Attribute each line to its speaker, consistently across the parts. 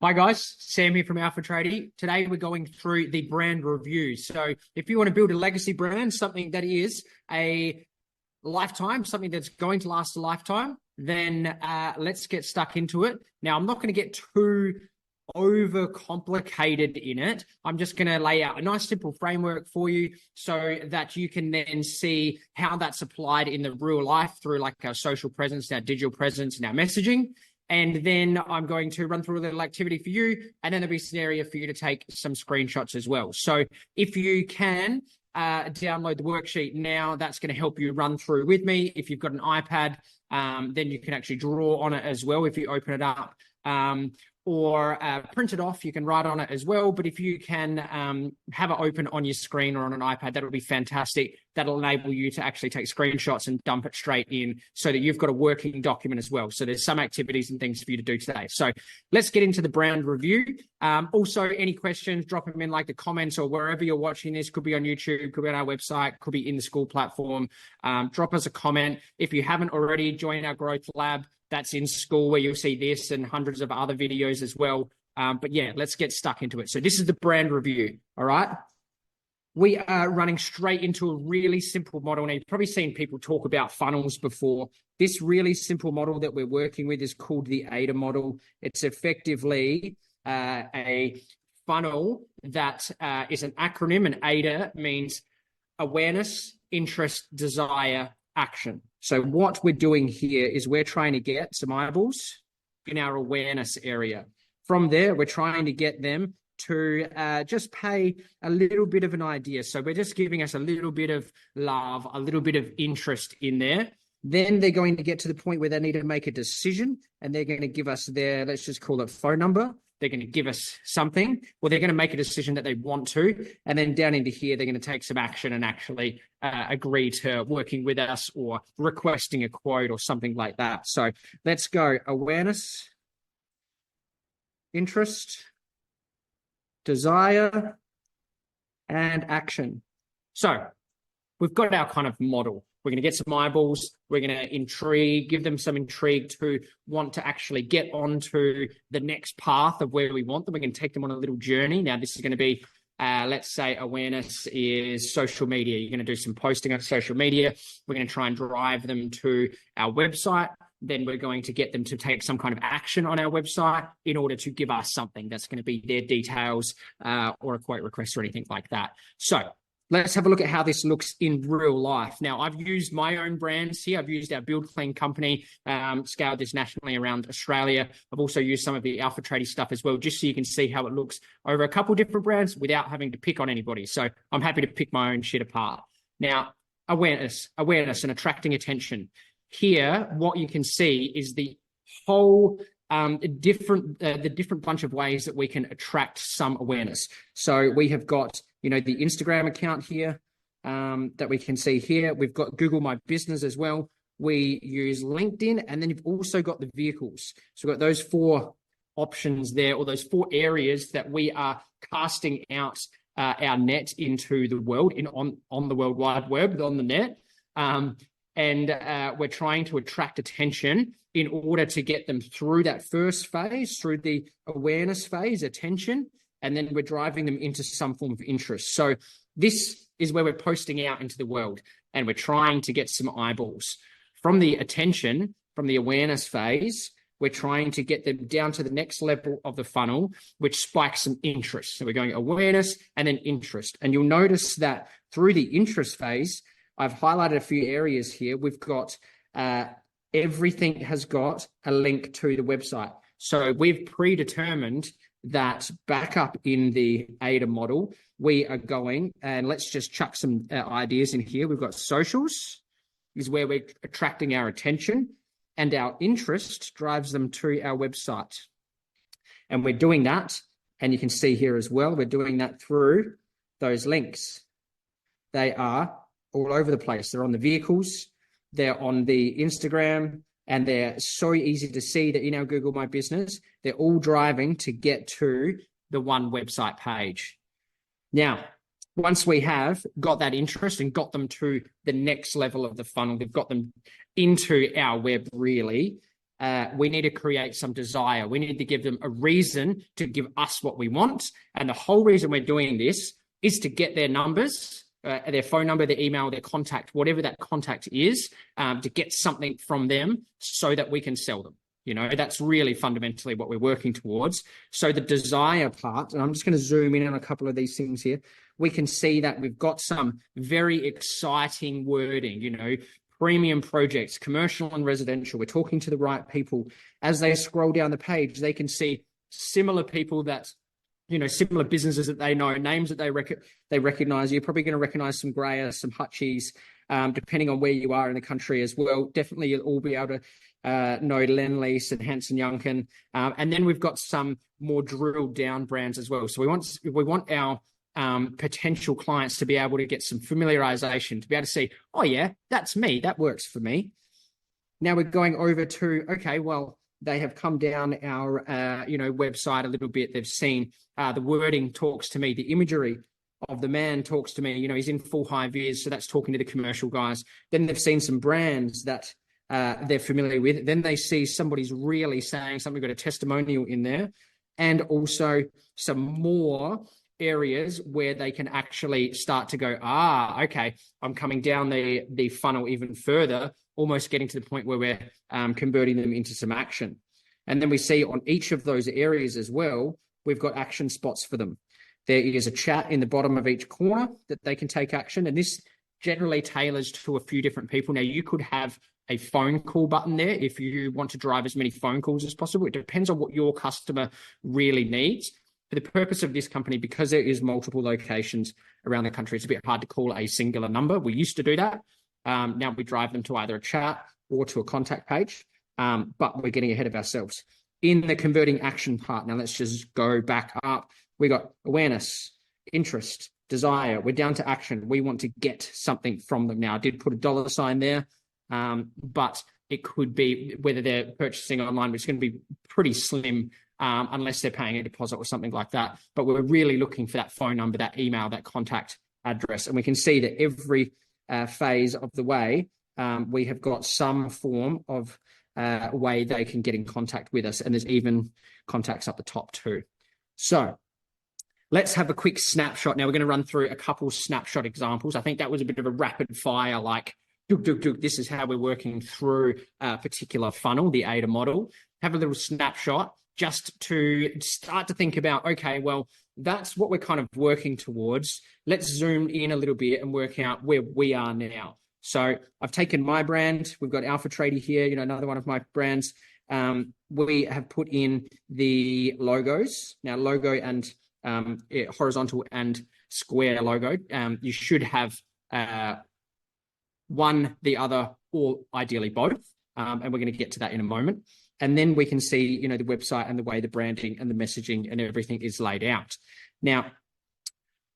Speaker 1: Hi guys, Sam here from Alpha Trading. Today we're going through the brand review. So if you want to build a legacy brand, something that is a lifetime, something that's going to last a lifetime, then let's get stuck into it. Now, I'm not going to get too overcomplicated in it. I'm just going to lay out a nice simple framework for you so that you can then see how that's applied in the real life through like our social presence, our digital presence, and our messaging. And then I'm going to run through a little activity for you, and then there'll be a scenario for you to take some screenshots as well. So if you can download the worksheet now, that's going to help you run through with me. If you've got an iPad, then you can actually draw on it as well if you open it up. Or print it off, you can write on it as well. But if you can have it open on your screen or on an iPad, that'll be fantastic. That'll enable you to actually take screenshots and dump it straight in so that you've got a working document as well. So there's some activities and things for you to do today. So let's get into the brand review. Also, any questions, drop them in like the comments or wherever you're watching this. Could be on YouTube, could be on our website, could be in the school platform. Drop us a comment. If you haven't already, join our Growth Lab. That's in school where you'll see this and hundreds of other videos as well. But yeah, let's get stuck into it. So this is the brand review, all right? We are running straight into a really simple model. Now, you've probably seen people talk about funnels before. This really simple model that we're working with is called the AIDA model. It's effectively a funnel that is an acronym, and AIDA means awareness, interest, desire, action. So what we're doing here is we're trying to get some eyeballs in our awareness area. From there, we're trying to get them to just pay a little bit of an idea. So we're just giving us a little bit of love, a little bit of interest in there. Then they're going to get to the point where they need to make a decision, and they're going to give us their, let's just call it phone number. They're going to give us something, or they're going to make a decision that they want to. And then down into here, they're going to take some action and actually agree to working with us or requesting a quote or something like that. So let's go awareness, interest, desire, and action. So we've got our kind of model. We're going to get some eyeballs. We're going to give them some intrigue to want to actually get onto the next path of where we want them. We're going to take them on a little journey. Now, this is going to be, let's say awareness is social media. You're going to do some posting on social media. We're going to try and drive them to our website. Then we're going to get them to take some kind of action on our website in order to give us something that's going to be their details or a quote request or anything like that. So let's have a look at how this looks in real life. Now, I've used my own brands here. I've used our Build Clean company, scaled this nationally around Australia. I've also used some of the Alpha Trading stuff as well, just so you can see how it looks over a couple different brands without having to pick on anybody. So I'm happy to pick my own shit apart. Now, awareness and attracting attention. Here, what you can see is the whole the different bunch of ways that we can attract some awareness. So we have got, the Instagram account here that we can see here. We've got Google My Business as well. We use LinkedIn, and then you've also got the vehicles. So we've got those four options there, or those four areas that we are casting out our net into the world, on the World Wide Web, on the net. And we're trying to attract attention in order to get them through that first phase, through the awareness phase, attention, and then we're driving them into some form of interest. So this is where we're posting out into the world, and we're trying to get some eyeballs. From the attention, from the awareness phase, we're trying to get them down to the next level of the funnel, which spikes some interest. So we're going awareness and then interest. And you'll notice that through the interest phase, I've highlighted a few areas here. We've got everything has got a link to the website. So we've predetermined that back up in the AIDA model, we are going, and let's just chuck some ideas in here. We've got socials is where we're attracting our attention, and our interest drives them to our website. And we're doing that, and you can see here as well, we're doing that through those links. They are all over the place. They're on the vehicles, they're on the Instagram, and they're so easy to see that in our Google My Business, they're all driving to get to the one website page. Now, once we have got that interest and got them to the next level of the funnel, we've got them into our web really, we need to create some desire. We need to give them a reason to give us what we want. And the whole reason we're doing this is to get their numbers, their phone number, their email, their contact, whatever that contact is, to get something from them so that we can sell them. You know, that's really fundamentally what we're working towards. So the desire part, and I'm just going to zoom in on a couple of these things here. We can see that we've got some very exciting wording, you know, premium projects, commercial and residential. We're talking to the right people. As they scroll down the page, they can see similar people that, you know, similar businesses that they know, names that they recognize. You're probably going to recognize some Greyer, some Hutchies, depending on where you are in the country as well. Definitely you'll all be able to know Lendlease and Hanson Youngkin. And then we've got some more drilled down brands as well. So we want our potential clients to be able to get some familiarization, to be able to see, oh yeah, that's me, that works for me. Now we're going over to, okay, well, they have come down our website a little bit. They've seen the wording talks to me, the imagery of the man talks to me. You know, he's in full high vis, so that's talking to the commercial guys. Then they've seen some brands that they're familiar with. Then they see somebody's really saying something, got a testimonial in there, and also some more areas where they can actually start to go, okay, I'm coming down the funnel even further, almost getting to the point where we're converting them into some action. And then we see on each of those areas as well, we've got action spots for them. There is a chat in the bottom of each corner that they can take action. And this generally tailors to a few different people. Now, you could have a phone call button there if you want to drive as many phone calls as possible. It depends on what your customer really needs. For the purpose of this company, because there is multiple locations around the country, it's a bit hard to call a singular number. We used to do that. Now we drive them to either a chat or to a contact page, but we're getting ahead of ourselves. In the converting action part, now let's just go back up. We got awareness, interest, desire. We're down to action. We want to get something from them. Now, I did put a dollar sign there, but it could be whether they're purchasing online, which is going to be pretty slim unless they're paying a deposit or something like that. But we're really looking for that phone number, that email, that contact address. And we can see that every phase of the way, we have got some form of way they can get in contact with us. And there's even contacts up the top too. So let's have a quick snapshot. Now we're going to run through a couple snapshot examples. I think that was a bit of a rapid fire, like, this is how we're working through a particular funnel, the ADA model. Have a little snapshot just to start to think about, okay, well, that's what we're kind of working towards. Let's zoom in a little bit and work out where we are now. So I've taken my brand. We've got Alpha Tradie here, you know, another one of my brands. We have put in the logos. Now, logo and horizontal and square logo. You should have one, the other, or ideally both. And we're going to get to that in a moment. And then we can see, you know, the website and the way the branding and the messaging and everything is laid out. Now,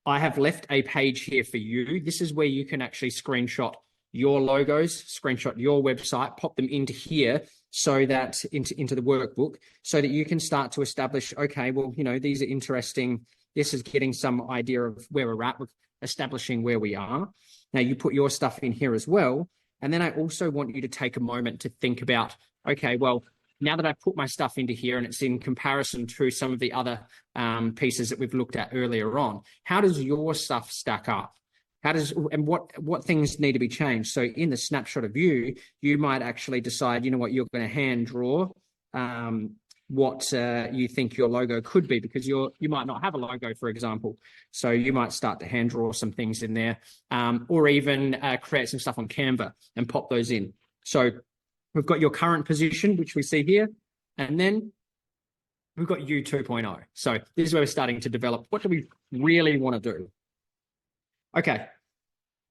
Speaker 1: I have left a page here for you. This is where you can actually screenshot your logos, screenshot your website, pop them into here so that into the workbook so that you can start to establish, okay, well, you know, these are interesting. This is getting some idea of where we're at with establishing where we are. Now you put your stuff in here as well. And then I also want you to take a moment to think about, okay, well, now that I've put my stuff into here and it's in comparison to some of the other pieces that we've looked at earlier on, how does your stuff stack up? What things need to be changed? So in the snapshot of you might actually decide, you know what, you're going to hand draw what you think your logo could be, because you might not have a logo, for example. So you might start to hand draw some things in there, or even create some stuff on Canva and pop those in. So we've got your current position, which we see here, and then we've got you 2.0. So this is where we're starting to develop. What do we really want to do? Okay.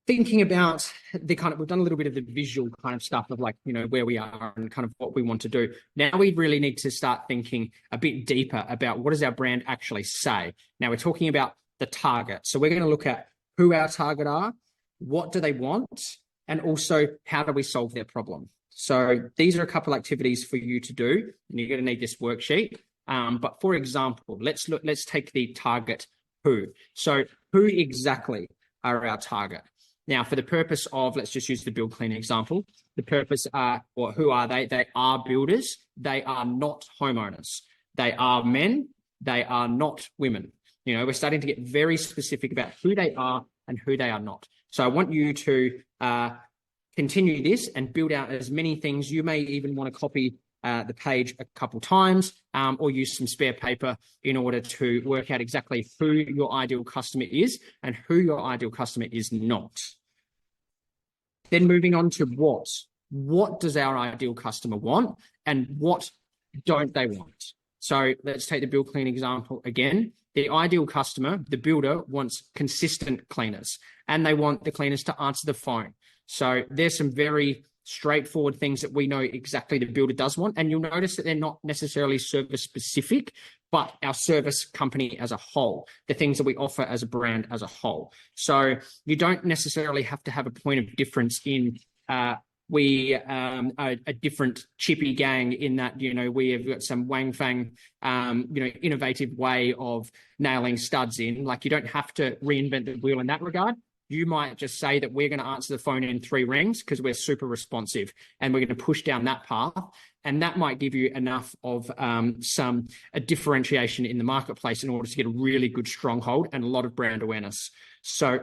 Speaker 1: Thinking about we've done a little bit of the visual kind of stuff of, like, you know, where we are and kind of what we want to do. Now we really need to start thinking a bit deeper about what does our brand actually say. Now we're talking about the target. So we're going to look at who our target are, what do they want, and also how do we solve their problem. So these are a couple activities for you to do, and you're going to need this worksheet. But for example, let's take the target who. So who exactly are our target? Now, for the purpose of, let's just use the Bill Clean example. the purpose are, or who are they? They are builders. They are not homeowners. They are men. They are not women. You know, we're starting to get very specific about who they are and who they are not. So I want you to continue this and build out as many things. You may even want to copy the page a couple times or use some spare paper in order to work out exactly who your ideal customer is and who your ideal customer is not. Then moving on to what. What does our ideal customer want and what don't they want? So let's take the bill clean example again. The ideal customer, the builder, wants consistent cleaners and they want the cleaners to answer the phone. So there's some very straightforward things that we know exactly the builder does want. And you'll notice that they're not necessarily service specific, but our service company as a whole, the things that we offer as a brand as a whole. So you don't necessarily have to have a point of difference in we are a different chippy gang in that, you know, we have got some wang fang, you know, innovative way of nailing studs in. Like, you don't have to reinvent the wheel in that regard. You might just say that we're going to answer the phone in 3 rings because we're super responsive and we're going to push down that path. And that might give you enough of a differentiation in the marketplace in order to get a really good stronghold and a lot of brand awareness. So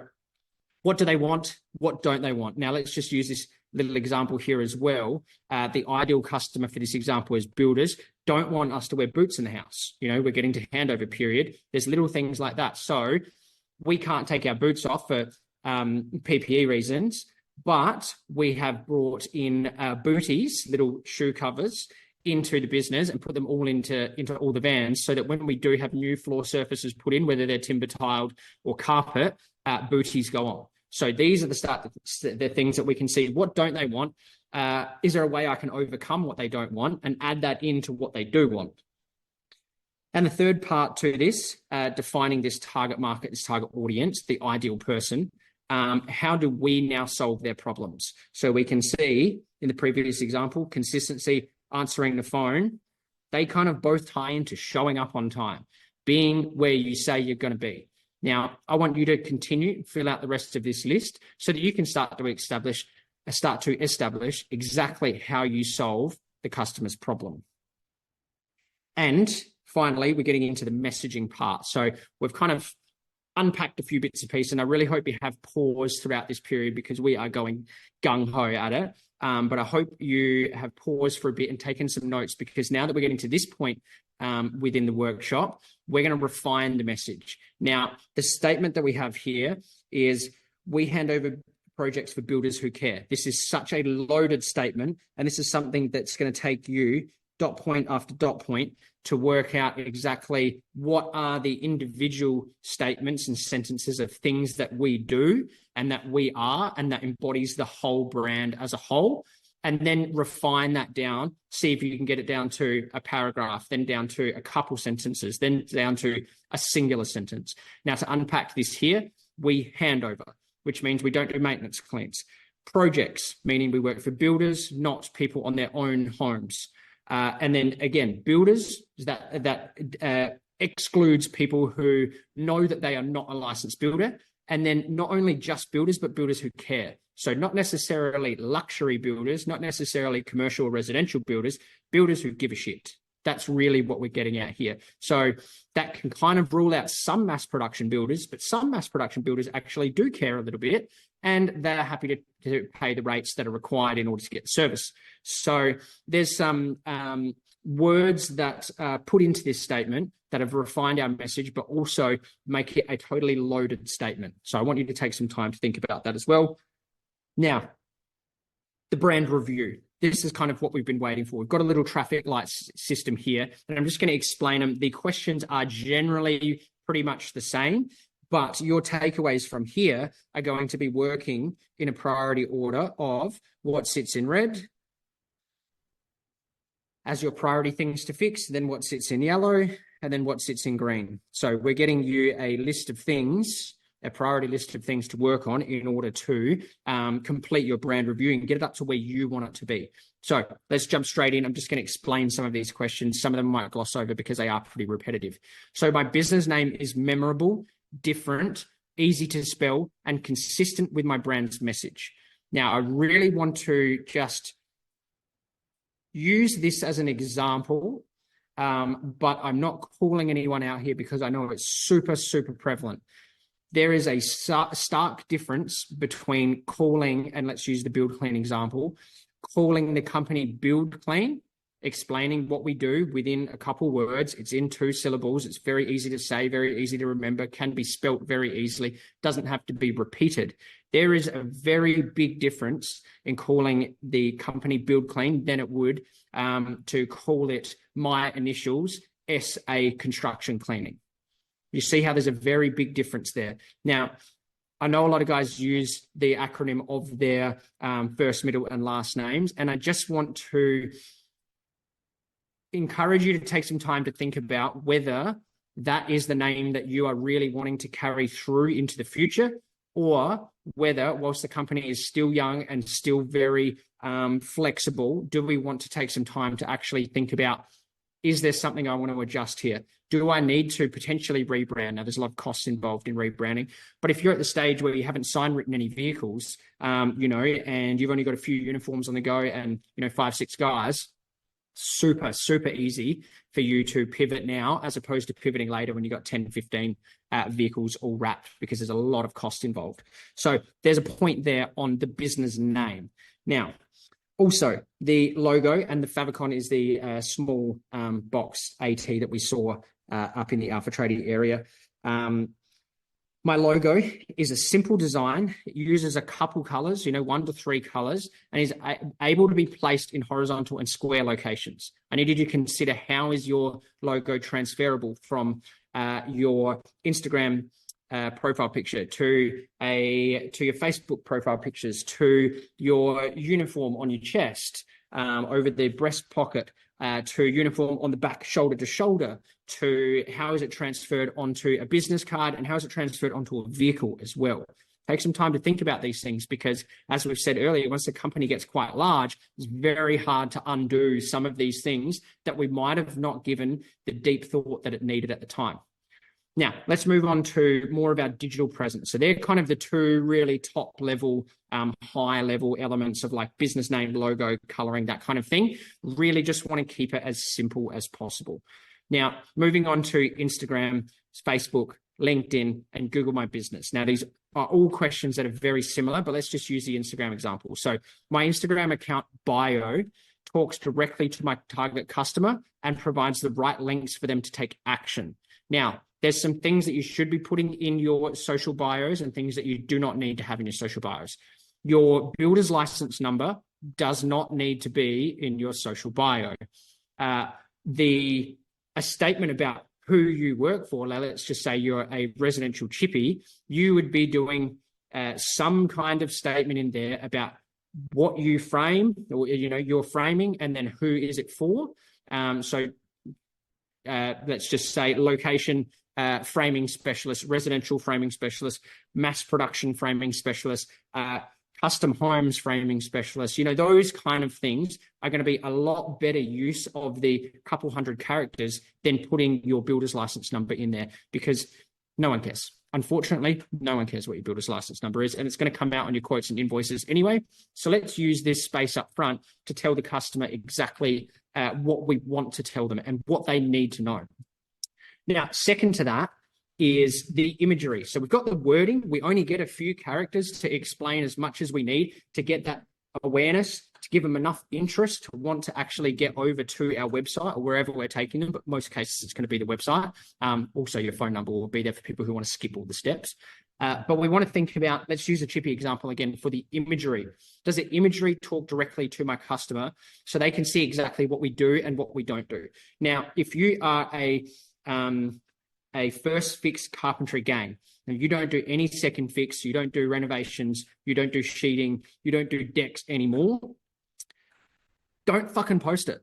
Speaker 1: what do they want? What don't they want? Now, let's just use this little example here as well. The ideal customer for this example is builders don't want us to wear boots in the house. You know, we're getting to handover period. There's little things like that. So we can't take our boots off for PPE reasons, but we have brought in booties, little shoe covers, into the business and put them all into all the vans so that when we do have new floor surfaces put in, whether they're timber tiled or carpet, booties go on. So these are the things that we can see. What don't they want? Is there a way I can overcome what they don't want and add that into what they do want? And the third part to this, defining this target market, this target audience, the ideal person, how do we now solve their problems? So we can see in the previous example, consistency, answering the phone, they kind of both tie into showing up on time, being where you say you're going to be. Now, I want you to continue, fill out the rest of this list so that you can start to establish exactly how you solve the customer's problem. And finally, we're getting into the messaging part. So we've kind of unpacked a few bits of pieces, and I really hope you have paused throughout this period because we are going gung-ho at it. But I hope you have paused for a bit and taken some notes, because now that we're getting to this point within the workshop, we're going to refine the message. Now, the statement that we have here is we hand over projects for builders who care. This is such a loaded statement, and this is something that's going to take you dot point after dot point to work out exactly what are the individual statements and sentences of things that we do and that we are, and that embodies the whole brand as a whole, and then refine that down, see if you can get it down to a paragraph, then down to a couple sentences, then down to a singular sentence. Now, to unpack this here, we hand over, which means we don't do maintenance cleans. Projects, meaning we work for builders, not people on their own homes. And then again, builders, that excludes people who know that they are not a licensed builder. And then not only just builders, but builders who care. So not necessarily luxury builders, not necessarily commercial or residential builders, builders who give a shit. That's really what we're getting at here. So that can kind of rule out some mass production builders, but some mass production builders actually do care a little bit, and they're happy to pay the rates that are required in order to get service. So there's some words that are put into this statement that have refined our message, but also make it a totally loaded statement. So I want you to take some time to think about that as well. Now, the brand review. This is kind of what we've been waiting for. We've got a little traffic light system here, and I'm just going to explain them. The questions are generally pretty much the same, but your takeaways from here are going to be working in a priority order of what sits in red as your priority things to fix, then what sits in yellow, and then what sits in green. So we're getting you a list of things, a priority list of things to work on in order to complete your brand review and get it up to where you want it to be. So let's jump straight in. I'm just going to explain some of these questions. Some of them might gloss over because they are pretty repetitive. So my business name is memorable, different, easy to spell, and consistent with my brand's message. Now, I really want to just use this as an example, but I'm not calling anyone out here because I know it's super, super prevalent. There is a stark difference between calling, and let's use the Build Clean example, calling the company Build Clean, explaining what we do within a couple words. It's in 2 syllables. It's very easy to say, very easy to remember, can be spelt very easily, doesn't have to be repeated. There is a very big difference in calling the company Build Clean than it would to call it my initials, SA Construction Cleaning. You see how there's a very big difference there. Now, I know a lot of guys use the acronym of their first, middle, and last names, and I just want to encourage you to take some time to think about whether that is the name that you are really wanting to carry through into the future, or whether, whilst the company is still young and still very flexible, do we want to take some time to actually think about, is there something I want to adjust here? Do I need to potentially rebrand? Now, there's a lot of costs involved in rebranding, but if you're at the stage where you haven't sign written any vehicles, and you've only got a few uniforms on the go and, 5, 6 guys, super, super easy for you to pivot now, as opposed to pivoting later when you got 10, 15 vehicles all wrapped, because there's a lot of cost involved. So there's a point there on the business name. Now, also the logo, and the favicon is the small box AT that we saw up in the Alpha Trading area. My logo is a simple design. It uses a couple colors, 1 to 3 colors, and is able to be placed in horizontal and square locations. I need you to consider, how is your logo transferable from your Instagram profile picture to your Facebook profile pictures, to your uniform on your chest, over the breast pocket, to uniform on the back, shoulder to shoulder, to how is it transferred onto a business card, and how is it transferred onto a vehicle as well. Take some time to think about these things, because as we've said earlier, once the company gets quite large, it's very hard to undo some of these things that we might have not given the deep thought that it needed at the time. Now, let's move on to more of our digital presence. So they're kind of the 2 really top level, high level elements of like business name, logo, coloring, that kind of thing. Really just want to keep it as simple as possible. Now, moving on to Instagram, Facebook, LinkedIn, and Google My Business. Now, these are all questions that are very similar, but let's just use the Instagram example. So my Instagram account bio talks directly to my target customer and provides the right links for them to take action. Now, there's some things that you should be putting in your social bios and things that you do not need to have in your social bios. Your builder's license number does not need to be in your social bio. A statement about who you work for, let's just say you're a residential chippy, you would be doing some kind of statement in there about what you frame, or your framing, and then who is it for. Let's just say location framing specialist, residential framing specialist, mass production framing specialist, custom homes framing specialist. Those kind of things are going to be a lot better use of the couple hundred characters than putting your builder's license number in there, because no one cares. Unfortunately, no one cares what your builder's license number is, and it's going to come out on your quotes and invoices anyway. So let's use this space up front to tell the customer exactly what we want to tell them and what they need to know. Now, second to that is the imagery. So we've got the wording. We only get a few characters to explain as much as we need to get that awareness, to give them enough interest to want to actually get over to our website or wherever we're taking them. But most cases, it's going to be the website. Also, your phone number will be there for people who want to skip all the steps. But we want to think about, let's use a chippy example again for the imagery. Does the imagery talk directly to my customer so they can see exactly what we do and what we don't do? Now, if you are a first fix carpentry gang, and you don't do any second fix, you don't do renovations, you don't do sheeting, you don't do decks anymore, don't fucking post it.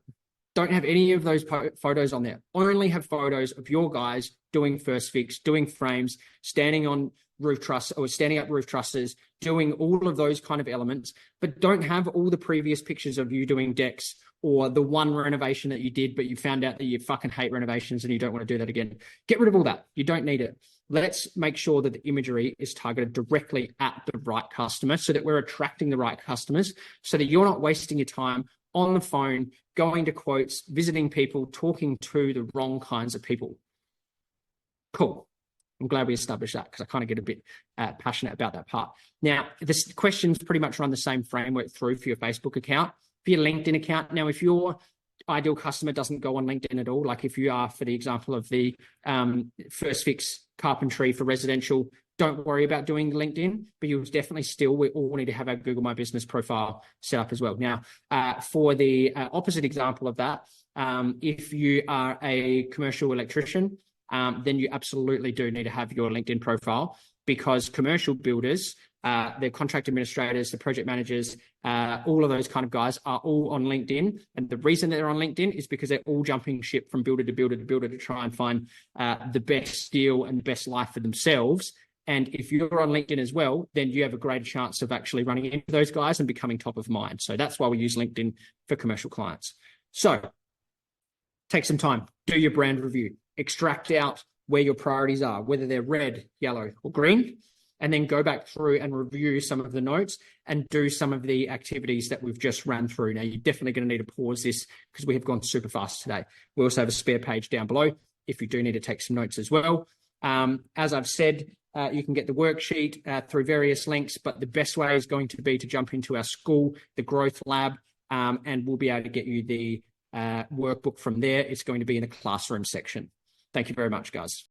Speaker 1: Don't have any of those photos on there. Only have photos of your guys doing first fix, doing frames, standing on roof truss or standing up roof trusses, doing all of those kind of elements, but don't have all the previous pictures of you doing decks or the one renovation that you did, but you found out that you fucking hate renovations and you don't want to do that again. Get rid of all that. You don't need it. Let's make sure that the imagery is targeted directly at the right customer so that we're attracting the right customers, so that you're not wasting your time on the phone, going to quotes, visiting people, talking to the wrong kinds of people. Cool. I'm glad we established that, because I kind of get a bit passionate about that part. Now, the questions pretty much run the same framework through for your Facebook account, for your LinkedIn account. Now, if your ideal customer doesn't go on LinkedIn at all, like if you are, for the example of the first fix carpentry for residential, don't worry about doing LinkedIn, but you'll definitely still, we all need to have our Google My Business profile set up as well. Now, for the opposite example of that, if you are a commercial electrician, then you absolutely do need to have your LinkedIn profile, because commercial builders, the contract administrators, the project managers, all of those kind of guys are all on LinkedIn. And the reason they're on LinkedIn is because they're all jumping ship from builder to builder to builder to try and find the best deal and the best life for themselves. And if you're on LinkedIn as well, then you have a greater chance of actually running into those guys and becoming top of mind. So that's why we use LinkedIn for commercial clients. So take some time, do your brand review, extract out where your priorities are, whether they're red, yellow, or green, and then go back through and review some of the notes and do some of the activities that we've just ran through. Now, you're definitely going to need to pause this because we have gone super fast today. We also have a spare page down below if you do need to take some notes as well. As I've said, you can get the worksheet through various links, but the best way is going to be to jump into our school, the Growth Lab, and we'll be able to get you the workbook from there. It's going to be in the classroom section. Thank you very much, guys.